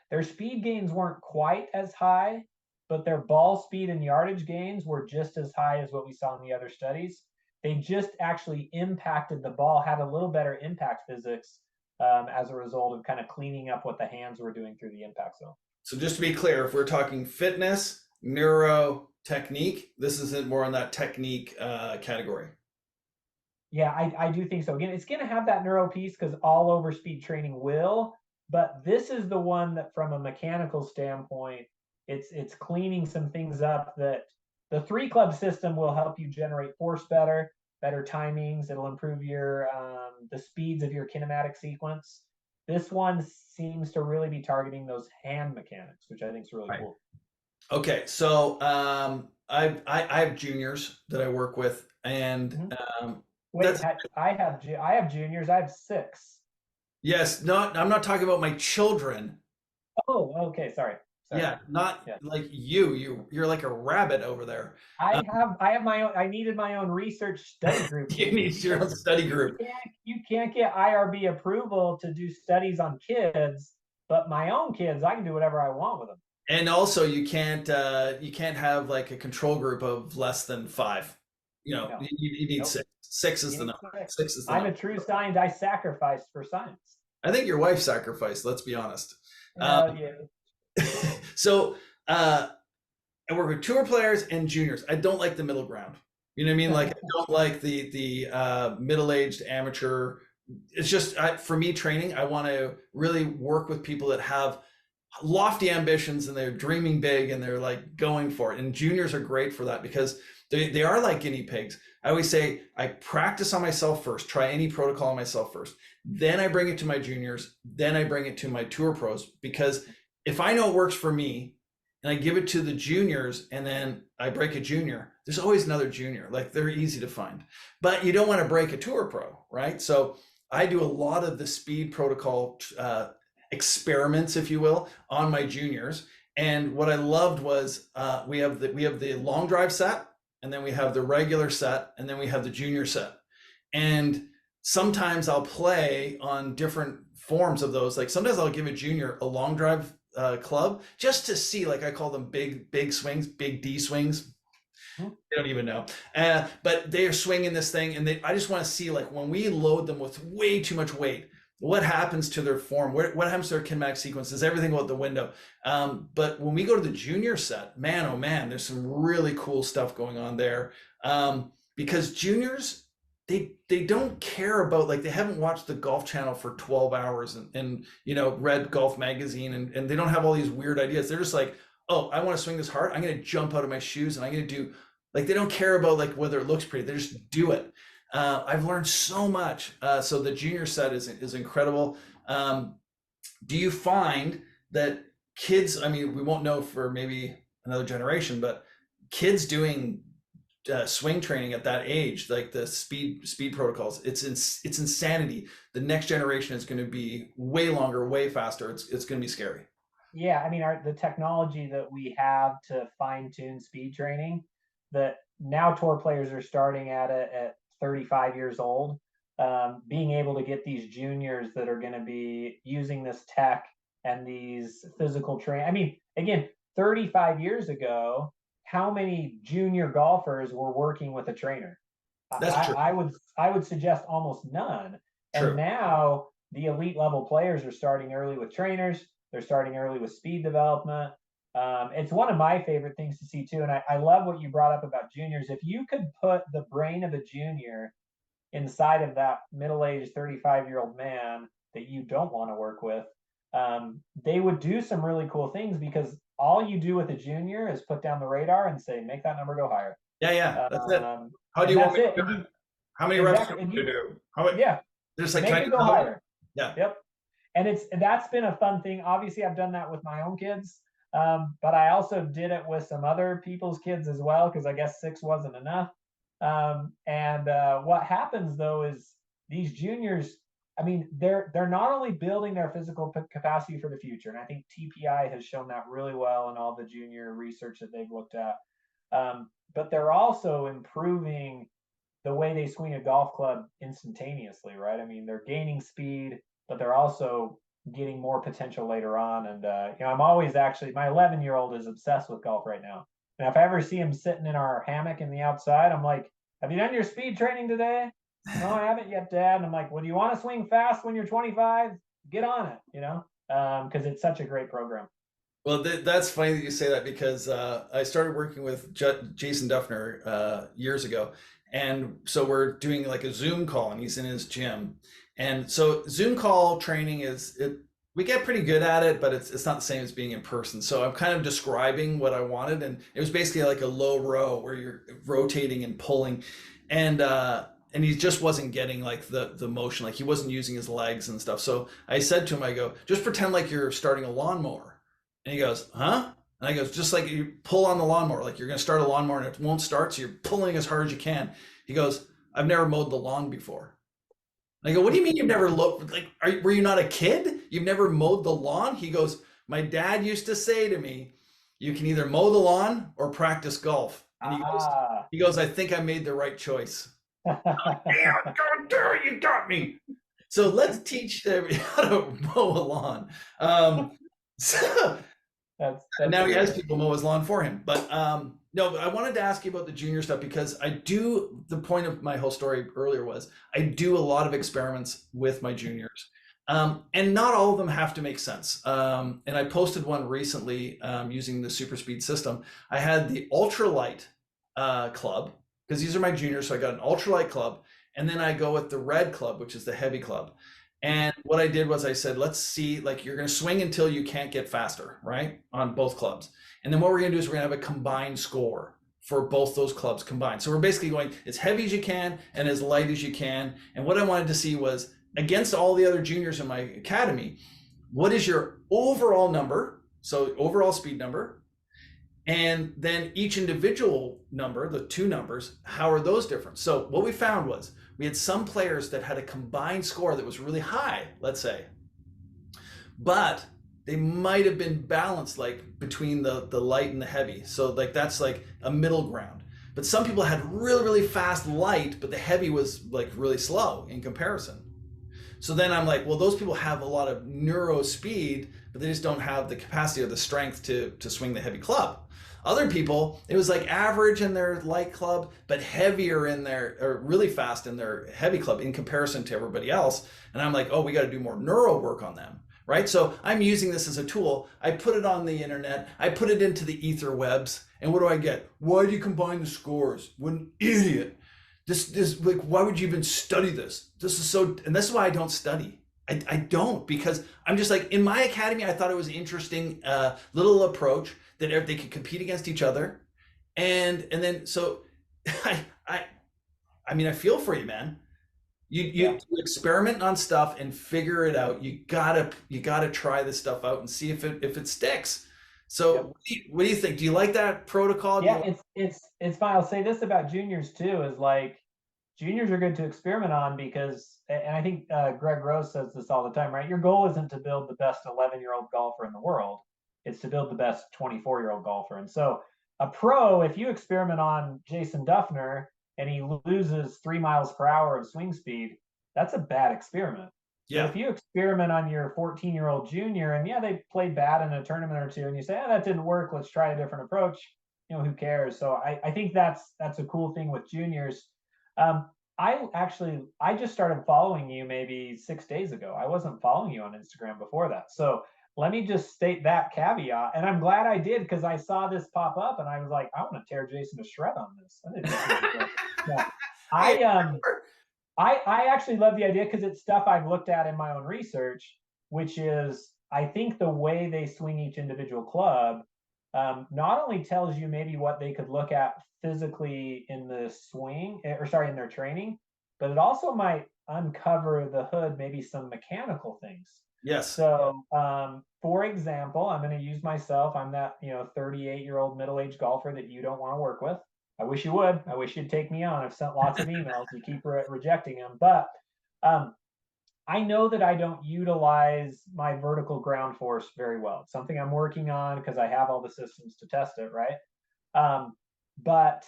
their speed gains weren't quite as high, but their ball speed and yardage gains were just as high as what we saw in the other studies. They just actually impacted the ball, had a little better impact physics as a result of kind of cleaning up what the hands were doing through the impact zone. So just to be clear, if we're talking fitness, neuro, technique, this isn't more on that technique category. Yeah, I do think so. Again, it's going to have that neuro piece because all over speed training will, but this is the one that from a mechanical standpoint, it's cleaning some things up that the 3 club system will help you generate force better timings. It'll improve your the speeds of your kinematic sequence. This one seems to really be targeting those hand mechanics, which I think is really Right. cool. Okay, so I have juniors that I work with, and Mhm. Wait, that's I have juniors. I have 6. yes, not I'm not talking about my children. Oh, okay. Sorry. Yeah, not Yeah. like you're like a rabbit over there. I Uh, have my own. I needed my own research study group, you dude. need your own study You group. can't get IRB approval to do studies on kids, but my own kids, I can do whatever I want with them. And also you can't have like a control group of less than 5. You know, No, you need nope. 6. 6 is You the need number. 6. 6 is the I'm number. a true scientist. I sacrificed for science. I think your wife sacrificed, let's be honest. Um, Yeah. so I work with tour players and juniors. I don't like the middle ground. You know what I mean? Like I don't like the middle-aged amateur. It's just for me training. I want to really work with people that have lofty ambitions and they're dreaming big and they're like going for it. And juniors are great for that because they are like guinea pigs. I always say I practice on myself first, try any protocol on myself first. Then I bring it to my juniors. Then I bring it to my tour pros because if I know it works for me and I give it to the juniors and then I break a junior, there's always another junior. Like they're easy to find, but you don't want to break a tour pro, right? So I do a lot of the speed protocol experiments, if you will, on my juniors. And what I loved was we have the long drive set, and then we have the regular set, and then we have the junior set. And sometimes I'll play on different forms of those. Like sometimes I'll give a junior a long drive club just to see, like I call them big swings, big D swings. They don't even know. But they are swinging this thing, and I just want to see like when we load them with way too much weight, what happens to their form? What happens to their kinematic sequence? Does everything go out the window? But when we go to the junior set, man, oh man, there's some really cool stuff going on there. Because juniors, they don't care about like they haven't watched the Golf Channel for 12 hours and read Golf Magazine and they don't have all these weird ideas. They're just like, oh, I want to swing this hard. I'm going to jump out of my shoes and I'm going to do like they don't care about like whether it looks pretty. They just do it. I've learned so much. So the junior set is incredible. Do you find that kids? I mean, we won't know for maybe another generation, but kids doing swing training at that age, like the speed protocols, it's insanity. The next generation is going to be way longer, way faster. It's going to be scary. Yeah, I mean, the technology that we have to fine tune speed training, that now tour players are starting at it at 35 years old, being able to get these juniors that are going to be using this tech and these physical train. I mean, again, 35 years ago, how many junior golfers were working with a trainer? That's true. I would suggest almost none. And True. now the elite level players are starting early with trainers. They're starting early with speed development. It's one of my favorite things to see too. And I love what you brought up about juniors. If you could put the brain of a junior inside of that middle-aged 35-year-old man that you don't want to work with, they would do some really cool things because all you do with a junior is put down the radar and say, make that number go higher. Yeah, that's it. How do And you want that's me it. to do it? How many reps do you do? Yeah, There's like, make can I it do go that? higher. Yeah. Yep. And that's been a fun thing. Obviously, I've done that with my own kids, but I also did it with some other people's kids as well because I guess 6 wasn't enough. And what happens though is these juniors, I mean, they're not only building their physical capacity for the future, and I think TPI has shown that really well in all the junior research that they've looked at. But they're also improving the way they swing a golf club instantaneously, right? I mean, they're gaining speed, but they're also getting more potential later on. And I'm always actually my 11-year-old is obsessed with golf right now. And if I ever see him sitting in our hammock in the outside, I'm like, "Have you done your speed training today?" "No, I haven't yet, Dad." And I'm like, "Well, do you want to swing fast when you're 25? Get on it, because it's such a great program." Well, that's funny that you say that because I started working with Jason Duffner years ago, and so we're doing like a Zoom call, and he's in his gym, and so Zoom call training is it. We get pretty good at it, but it's not the same as being in person. So I'm kind of describing what I wanted, and it was basically like a low row where you're rotating and pulling, and he just wasn't getting like the motion, like he wasn't using his legs and stuff. So I said to him, I go, just pretend like you're starting a lawnmower. And he goes, huh? And I goes, just like you pull on the lawnmower, like you're going to start a lawnmower and it won't start, so you're pulling as hard as you can. He goes, I've never mowed the lawn before. And I go, what do you mean you've never looked? Like, were you not a kid? You've never mowed the lawn? He goes, my dad used to say to me, you can either mow the lawn or practice golf. And Ah. he goes, I think I made the right choice. Damn, God damn, you got me. So let's teach them how to mow a lawn. So, That's now he has great. people mow his lawn for him. But no, I wanted to ask you about the junior stuff because I do. The point of my whole story earlier was I do a lot of experiments with my juniors, and not all of them have to make sense. And I posted one recently using the SuperSpeed system. I had the ultralight club because these are my juniors, so I got an ultralight club, and then I go with the red club, which is the heavy club. And what I did was I said, let's see, like you're going to swing until you can't get faster, right? On both clubs. And then what we're going to do is we're going to have a combined score for both those clubs combined. So we're basically going as heavy as you can and as light as you can. And what I wanted to see was against all the other juniors in my academy, what is your overall number? So overall speed number, and then each individual number, the two numbers, how are those different? So what we found was we had some players that had a combined score that was really high, let's say, but they might have been balanced like between the light and the heavy. So like that's like a middle ground. But some people had really, really fast light, but the heavy was like really slow in comparison. So then I'm like, well, those people have a lot of neuro speed, but they just don't have the capacity or the strength to swing the heavy club. Other people, it was like average in their light club, but heavier in their, or really fast in their heavy club in comparison to everybody else. And I'm like, oh, we got to do more neuro work on them. Right. So I'm using this as a tool. I put it on the internet. I put it into the ether webs. And what do I get? Why do you combine the scores? What an idiot. This like, why would you even study this? This is so, and this is why I don't study. I don't, because I'm just like in my academy I thought it was an interesting little approach that they could compete against each other, and then so I I I mean I feel for you, man. You Yeah. experiment on stuff and figure it out. You gotta try this stuff out and see if it sticks. So Yep. what do you think? Do you like that protocol? Do you Yeah, like, it's fine. I'll say this about juniors too, is like juniors are good to experiment on because, and I think Greg Rose says this all the time, right? Your goal isn't to build the best 11-year-old golfer in the world. It's to build the best 24-year-old golfer. And so a pro, if you experiment on Jason Duffner and he loses 3 miles per hour of swing speed, that's a bad experiment. But yeah. if you experiment on your 14-year-old junior and yeah, they played bad in a tournament or two and you say, oh, that didn't work, let's try a different approach, who cares? So I think that's a cool thing with juniors. um, I just started following you maybe 6 days ago. I wasn't following you on Instagram before that. So let me just state that caveat. And I'm glad I did because I saw this pop up and I was like, I want to tear Jason to shred on this. I think this is great. Yeah. Hey, I I actually love the idea because it's stuff I've looked at in my own research, which is I think the way they swing each individual club not only tells you maybe what they could look at physically in the swing, or sorry, in their training, but it also might uncover the hood, maybe some mechanical things. yes. So, for example, I'm going to use myself. I'm that 38-year-old middle-aged golfer that you don't want to work with. I wish you would. I wish you'd take me on. I've sent lots of emails. You keep rejecting them, but um, I know that I don't utilize my vertical ground force very well. It's something I'm working on because I have all the systems to test it, right? Um, but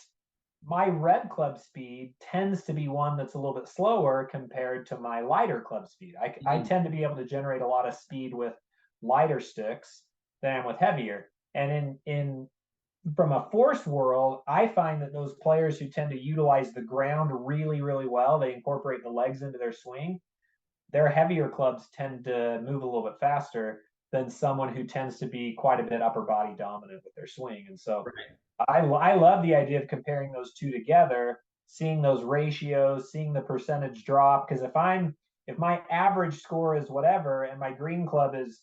my red club speed tends to be one that's a little bit slower compared to my lighter club speed. I Mhm. tend to be able to generate a lot of speed with lighter sticks than with heavier. And in from a force world, I find that those players who tend to utilize the ground really, really well, they incorporate the legs into their swing, their heavier clubs tend to move a little bit faster. than someone who tends to be quite a bit upper body dominant with their swing. And so Right. I love the idea of comparing those two together, seeing those ratios, seeing the percentage drop. Because if my average score is whatever and my green club is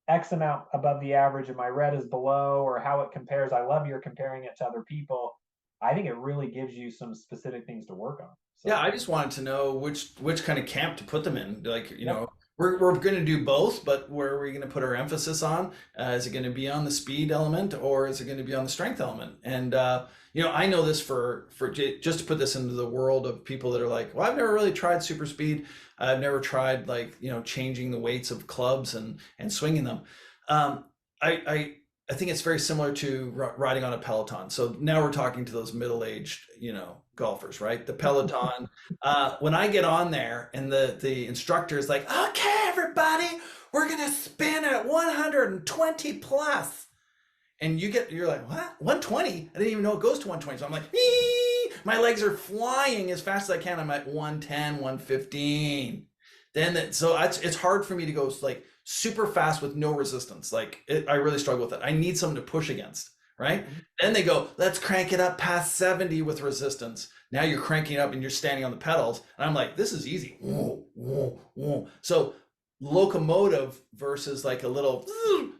X amount above the average and my red is below, or how it compares, I love you're comparing it to other people. I think it really gives you some specific things to work on. Yeah, So I just wanted to know which kind of camp to put them in. Like, yep. we're going to do both, but where are we going to put our emphasis on? Is it going to be on the speed element, or is it going to be on the strength element? And I know this just to put this into the world of people that are like, well, I've never really tried super speed. I've never tried, like, changing the weights of clubs and swinging them. Um, I think it's very similar to riding on a Peloton. So now we're talking to those middle-aged, golfers, right? The Peloton. When I get on there and the instructor is like, "Okay, everybody, we're gonna spin at 120 plus," and you're like, "What? 120? I didn't even know it goes to 120." So I'm like, "Ee!" My legs are flying as fast as I can. I'm at 110, 115. So it's hard for me to go like super fast with no resistance. I really struggle with it. I need something to push against, right? Mhm. Then they go, let's crank it up past 70 with resistance. Now you're cranking up and you're standing on the pedals. And I'm like, this is easy. Whoa, whoa, whoa. So locomotive versus like a little.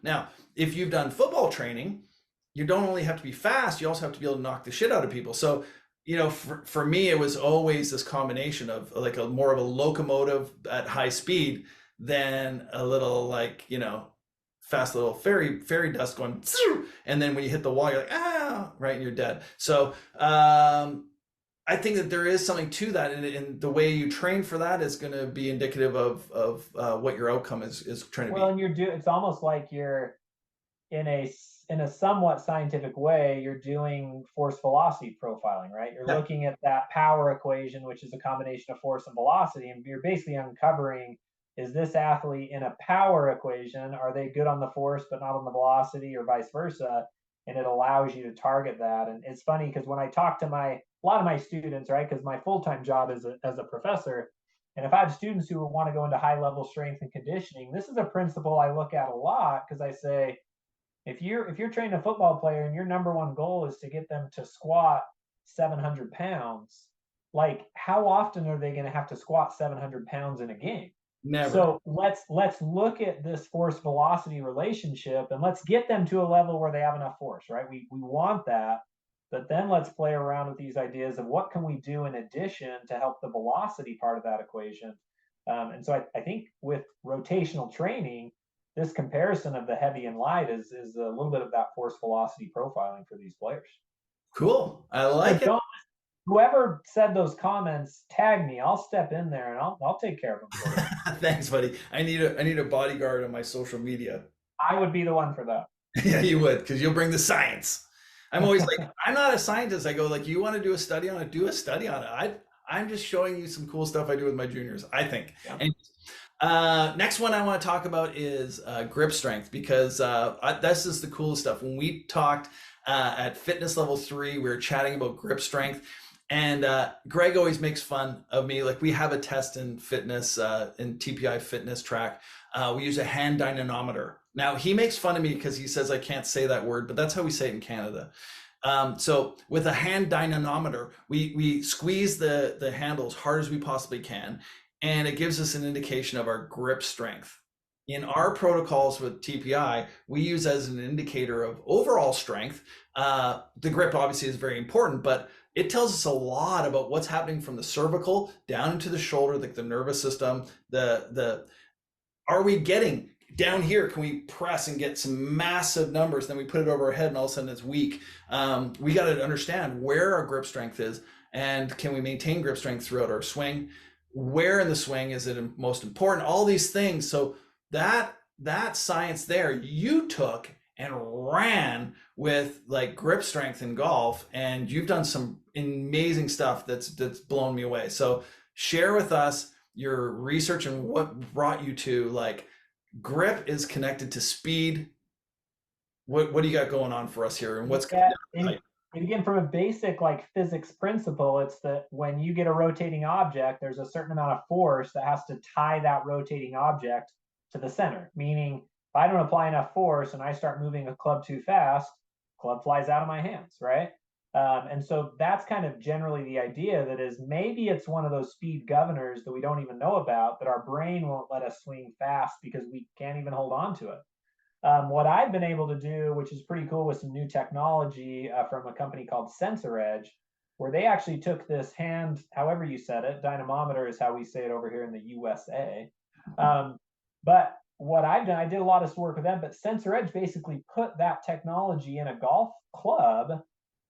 Now, if you've done football training, you don't only have to be fast, you also have to be able to knock the shit out of people. So for me, it was always this combination of like a more of a locomotive at high speed than a little like, fast little fairy dust going, and then when you hit the wall, you're like, right, and you're dead. So I think that there is something to that, and the way you train for that is going to be indicative of what your outcome is trying to Well, be. and it's almost like you're in a somewhat scientific way, you're doing force velocity profiling, right? You're Yeah. looking at that power equation, which is a combination of force and velocity, and you're basically uncovering, is this athlete in a power equation? Are they good on the force but not on the velocity, or vice versa? And it allows you to target that. And it's funny because when I talk to a lot of my students, right, because my full-time job is as a professor, and if I have students who want to go into high level strength and conditioning, this is a principle I look at a lot, because I say, if you're training a football player and your number one goal is to get them to squat 700 pounds, like how often are they going to have to squat 700 pounds in a game? Never. So let's look at this force velocity relationship and let's get them to a level where they have enough force, right? We want that, but then let's play around with these ideas of what can we do in addition to help the velocity part of that equation. And so I think with rotational training, this comparison of the heavy and light is a little bit of that force velocity profiling for these players. Cool. I So like it. don't whoever said those comments, tag me. I'll step in there and I'll take care of them for you. Thanks, buddy. I need a bodyguard on my social media. I would be the one for that. Yeah, you would, because you'll bring the science. I'm always like, I'm not a scientist. I go like, you want to do a study on it? Do a study on it. I'm just showing you some cool stuff I do with my juniors, I think. Yeah. And next one I want to talk about is grip strength, because this is the coolest stuff. When we talked at fitness level 3, we were chatting about grip strength. And Greg always makes fun of me. Like, we have a test in fitness, in TPI fitness track. We use a hand dynamometer. Now, he makes fun of me because he says I can't say that word, but that's how we say it in Canada. So with a hand dynamometer, we squeeze the handle as hard as we possibly can, and it gives us an indication of our grip strength. In our protocols with TPI, we use as an indicator of overall strength. The grip obviously is very important, but it tells us a lot about what's happening from the cervical down into the shoulder, like the nervous system. Are we getting down here? Can we press and get some massive numbers? Then we put it over our head, and all of a sudden it's weak. We got to understand where our grip strength is, and can we maintain grip strength throughout our swing? Where in the swing is it most important? All these things. So that science there, you took and ran with like grip strength in golf, and you've done some amazing stuff that's blown me away. So share with us your research and what brought you to like grip is connected to speed. What do you got going on for us here, and what's Yeah, and again, from a basic like physics principle, it's that when you get a rotating object, there's a certain amount of force that has to tie that rotating object to the center. Meaning, If I don't apply enough force and I start moving a club too fast, club flies out of my hands, right? And so that's kind of generally the idea, that is maybe it's one of those speed governors that we don't even know about, that our brain won't let us swing fast because we can't even hold on to it. What I've been able to do, which is pretty cool, with some new technology from a company called SensorEdge, where they actually took this hand, however you said it, dynamometer is how we say it over here in the USA. But what I've done, I did a lot of work with them, but SensorEdge basically put that technology in a golf club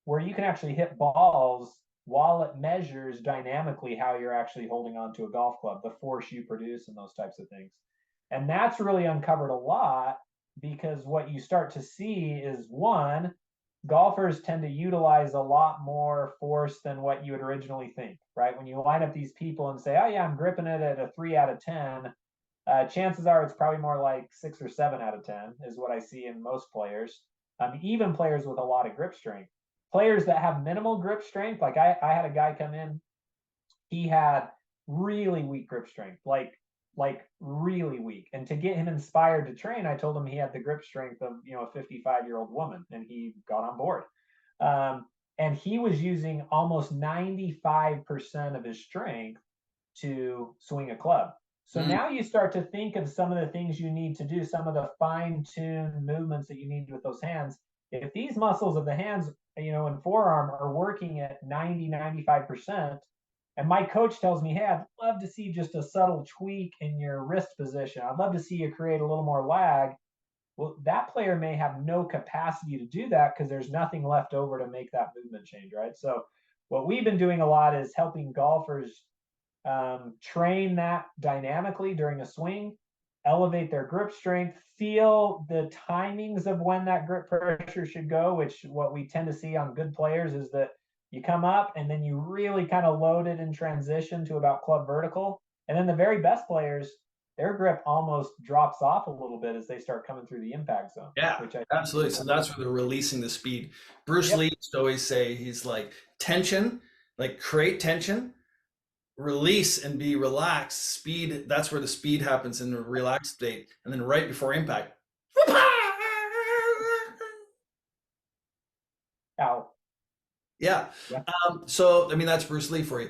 where you can actually hit balls while it measures dynamically how you're actually holding on to a golf club, the force you produce, and those types of things. And that's really uncovered a lot, because what you start to see is, one, golfers tend to utilize a lot more force than what you would originally think, right? When you line up these people and say, oh yeah, I'm gripping it at a 3 out of 10, chances are it's probably more like 6 or 7 out of 10 is what I see in most players. Even players with a lot of grip strength. Players that have minimal grip strength, like I had a guy come in, he had really weak grip strength, like really weak. And to get him inspired to train, I told him he had the grip strength of, you know, a 55-year-old woman, and he got on board. And he was using almost 95% of his strength to swing a club. So now you start to think of some of the things you need to do, some of the fine-tuned movements that you need with those hands. If these muscles of the hands, you know, and forearm are working at 90, 95%, and my coach tells me, hey, I'd love to see just a subtle tweak in your wrist position, I'd love to see you create a little more lag. Well, that player may have no capacity to do that because there's nothing left over to make that movement change, right? So what we've been doing a lot is helping golfers train that dynamically during a swing, elevate their grip strength, feel the timings of when that grip pressure should go, which what we tend to see on good players is that you come up and then you really kind of load it in transition to about club vertical. And then the very best players, their grip almost drops off a little bit as they start coming through the impact zone, Yeah, which I think is absolutely. So cool. that's where they're releasing the speed. Bruce Yep. Lee used to always say, he's like, tension, like create tension, release and be relaxed. Speed, that's where the speed happens in the relaxed state. And then right before impact. Ow. Yeah. Yeah. So, I mean, that's Bruce Lee for you.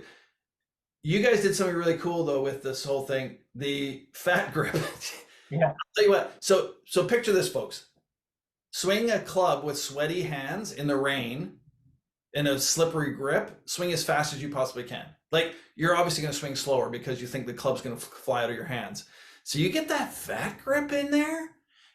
You guys did something really cool though with this whole thing, the fat grip. I'll Yeah. tell you what. So picture this, folks. Swing a club with sweaty hands in the rain in a slippery grip, swing as fast as you possibly can. Like, you're obviously going to swing slower because you think the club's going to fly out of your hands. So you get that fat grip in there,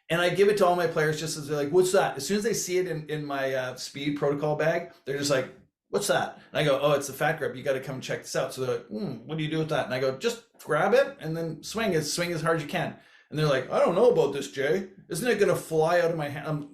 and I give it to all my players just as they're like, "What's that?" As soon as they see it in my speed protocol bag, they're just like, "What's that?" And I go, "Oh, it's the fat grip. You got to come check this out." So they're like, "What do you do with that?" And I go, "Just grab it and then swing as hard as you can." And they're like, "I don't know about this, Jay. Isn't it gonna fly out of my hand?"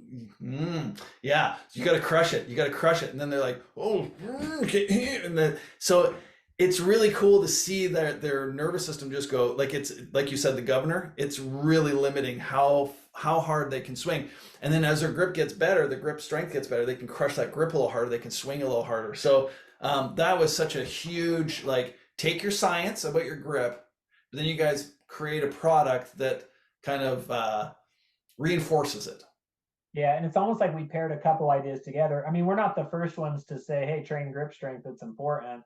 Yeah, you got to crush it. You got to crush it. And then they're like, "Oh," and then so it's really cool to see that their nervous system just go, like, it's like you said, the governor. It's really limiting how hard they can swing. And then as their grip gets better, the grip strength gets better. They can crush that grip a little harder. They can swing a little harder. So that was such a huge, like, take your science about your grip, but then you guys create a product that kind of reinforces it. Yeah, and it's almost like we paired a couple ideas together. I mean, we're not the first ones to say, hey, train grip strength, it's important.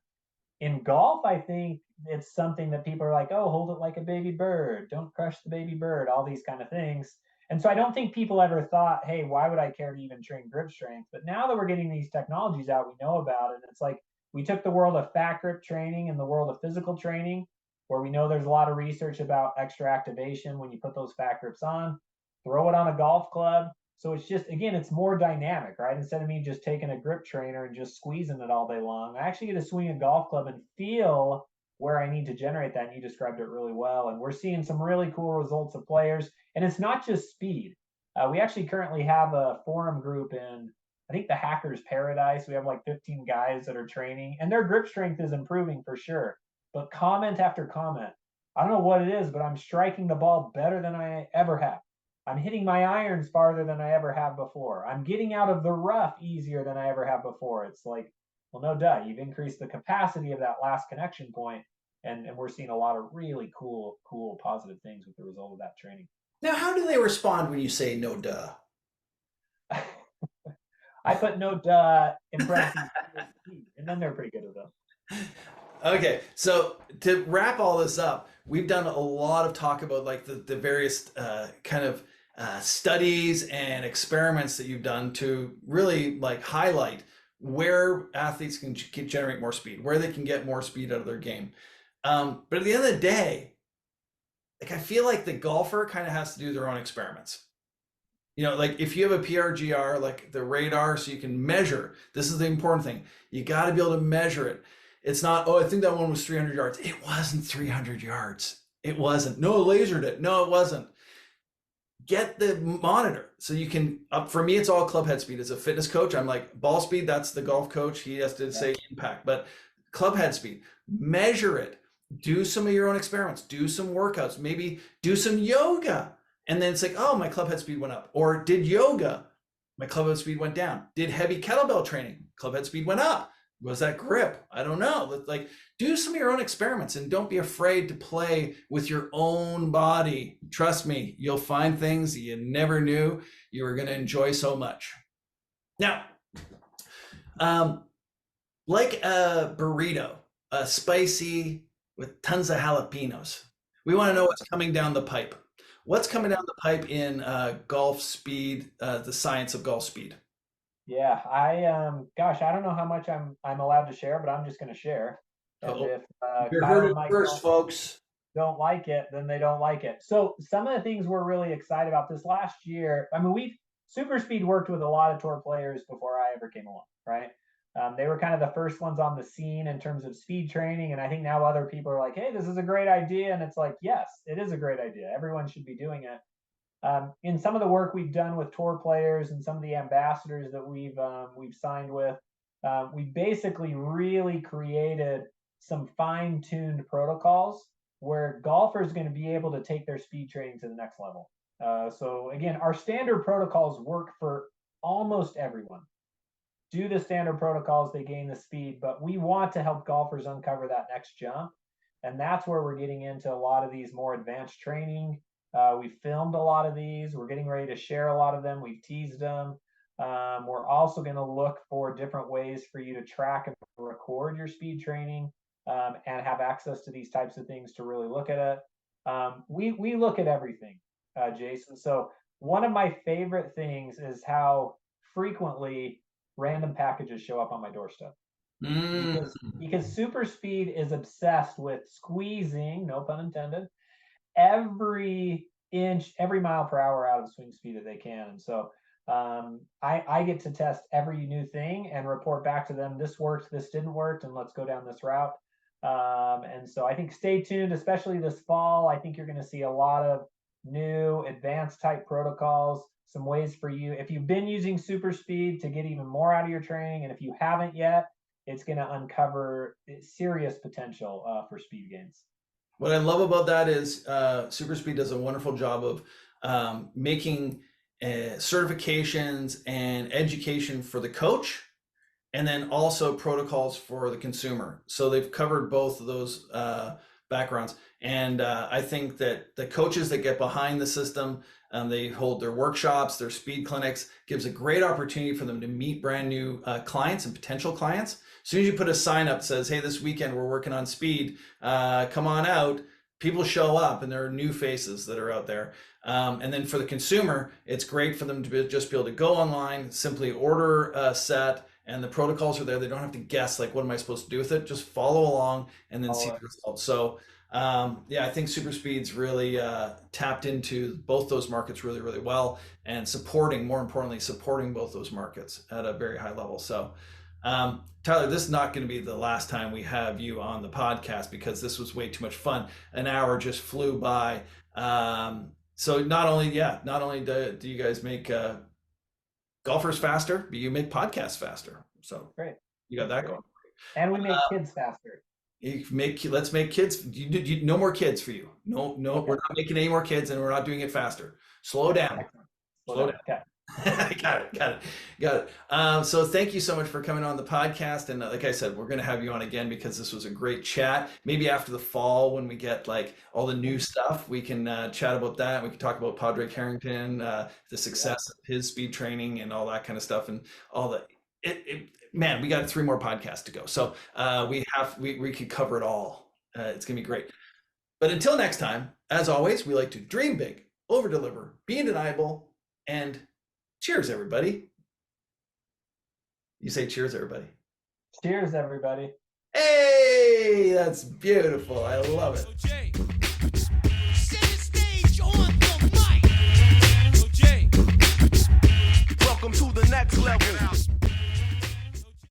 In golf, I think it's something that people are like, oh, hold it like a baby bird, don't crush the baby bird, all these kind of things. And so I don't think people ever thought, hey, why would I care to even train grip strength? But now that we're getting these technologies out, we know about it. And it's like we took the world of fat grip training and the world of physical training, where we know there's a lot of research about extra activation when you put those fat grips on, throw it on a golf club. So it's just, again, it's more dynamic, right? Instead of me just taking a grip trainer and just squeezing it all day long, I actually get to swing a golf club and feel where I need to generate that. And you described it really well. And we're seeing some really cool results of players. And it's not just speed. We actually currently have a forum group in, I think, the Hackers Paradise. We have like 15 guys that are training, and their grip strength is improving for sure. But comment after comment, I don't know what it is, but I'm striking the ball better than I ever have. I'm hitting my irons farther than I ever have before. I'm getting out of the rough easier than I ever have before. It's like, well, no duh, you've increased the capacity of that last connection point, and we're seeing a lot of really cool positive things with the result of that training. Now, how do they respond when you say no duh? I put no duh in parentheses, and then they're pretty good with them. Okay, so to wrap all this up, we've done a lot of talk about like the various kind of studies and experiments that you've done to really like highlight where athletes can generate more speed, where they can get more speed out of their game. But at the end of the day, like I feel like the golfer kind of has to do their own experiments. You know, like if you have a PRGR, like the radar, so you can measure. This is the important thing. You got to be able to measure it. It's not, oh, I think that one was 300 yards. It wasn't 300 yards. It wasn't. No, lasered it. No, it wasn't. Get the monitor so you can. For me, it's all club head speed. As a fitness coach, I'm like ball speed. That's the golf coach. He has to say impact, but club head speed. Measure it. Do some of your own experiments. Do some workouts. Maybe do some yoga. And then it's like, oh, my club head speed went up. Or did yoga, my club head speed went down. Did heavy kettlebell training, club head speed went up. Was that grip? I don't know. Like, do some of your own experiments and don't be afraid to play with your own body. Trust me, you'll find things you never knew you were going to enjoy so much. Now, like a burrito, a spicy with tons of jalapenos. We want to know what's coming down the pipe. What's coming down the pipe in golf speed, the science of golf speed? Yeah, gosh, I don't know how much I'm allowed to share, but I'm just going to share. And Uh-oh. if You Kyle heard and it Mike first, folks. don't like it, then they don't like it. So some of the things we're really excited about this last year. I mean, we've SuperSpeed worked with a lot of tour players before I ever came along, right? They were kind of the first ones on the scene in terms of speed training, and I think now other people are like, "Hey, this is a great idea," and it's like, yes, it is a great idea. Everyone should be doing it. In some of the work we've done with tour players and some of the ambassadors that we've signed with, we basically really created some fine-tuned protocols where golfers are going to be able to take their speed training to the next level. So again, our standard protocols work for almost everyone. Do the standard protocols, they gain the speed, but we want to help golfers uncover that next jump. And that's where we're getting into a lot of these more advanced training. We filmed a lot of these. We're getting ready to share a lot of them. We've teased them. We're also going to look for different ways for you to track and record your speed training and have access to these types of things to really look at it. We look at everything, Jason. So one of my favorite things is how frequently random packages show up on my doorstep because SuperSpeed is obsessed with squeezing, no pun intended, every inch, every mile per hour out of swing speed that they can. And so I get to test every new thing and report back to them. This worked, this didn't work, and let's go down this route. And so I think stay tuned, especially this fall. I think you're going to see a lot of new advanced type protocols, some ways for you. If you've been using SuperSpeed to get even more out of your training, and if you haven't yet, it's going to uncover serious potential for speed gains. What I love about that is SuperSpeed does a wonderful job of making certifications and education for the coach, and then also protocols for the consumer. So they've covered both of those backgrounds. And I think that the coaches that get behind the system, they hold their workshops, their speed clinics, gives a great opportunity for them to meet brand new clients and potential clients. As soon as you put a sign up that says, hey, this weekend we're working on speed, come on out, people show up and there are new faces that are out there. And then for the consumer, it's great for them to just be able to go online, simply order a set, and the protocols are there. They don't have to guess, like, what am I supposed to do with it? Just follow along and then see the results. So yeah, I think SuperSpeed's really tapped into both those markets really, really well, and more importantly, supporting both those markets at a very high level. So Tyler, this is not going to be the last time we have you on the podcast because this was way too much fun. An hour just flew by. So not only do you guys make golfers faster, but you make podcasts faster. So great. You got that going. And we make kids faster. Let's make kids. No more kids for you. No, okay. We're not making any more kids, and we're not doing it faster. Slow down. Slow down. Okay. Got it. So thank you so much for coming on the podcast. And like I said, we're going to have you on again because this was a great chat. Maybe after the fall, when we get like all the new stuff, we can chat about that. We can talk about Padraig Harrington, the Yeah. success of his speed training and all that kind of stuff and all that. Man, we got 3 more podcasts to go. So we could cover it all. It's going to be great. But until next time, as always, we like to dream big, over deliver, be undeniable, and cheers, everybody. You say cheers, everybody. Cheers, everybody. Hey, that's beautiful. I love it.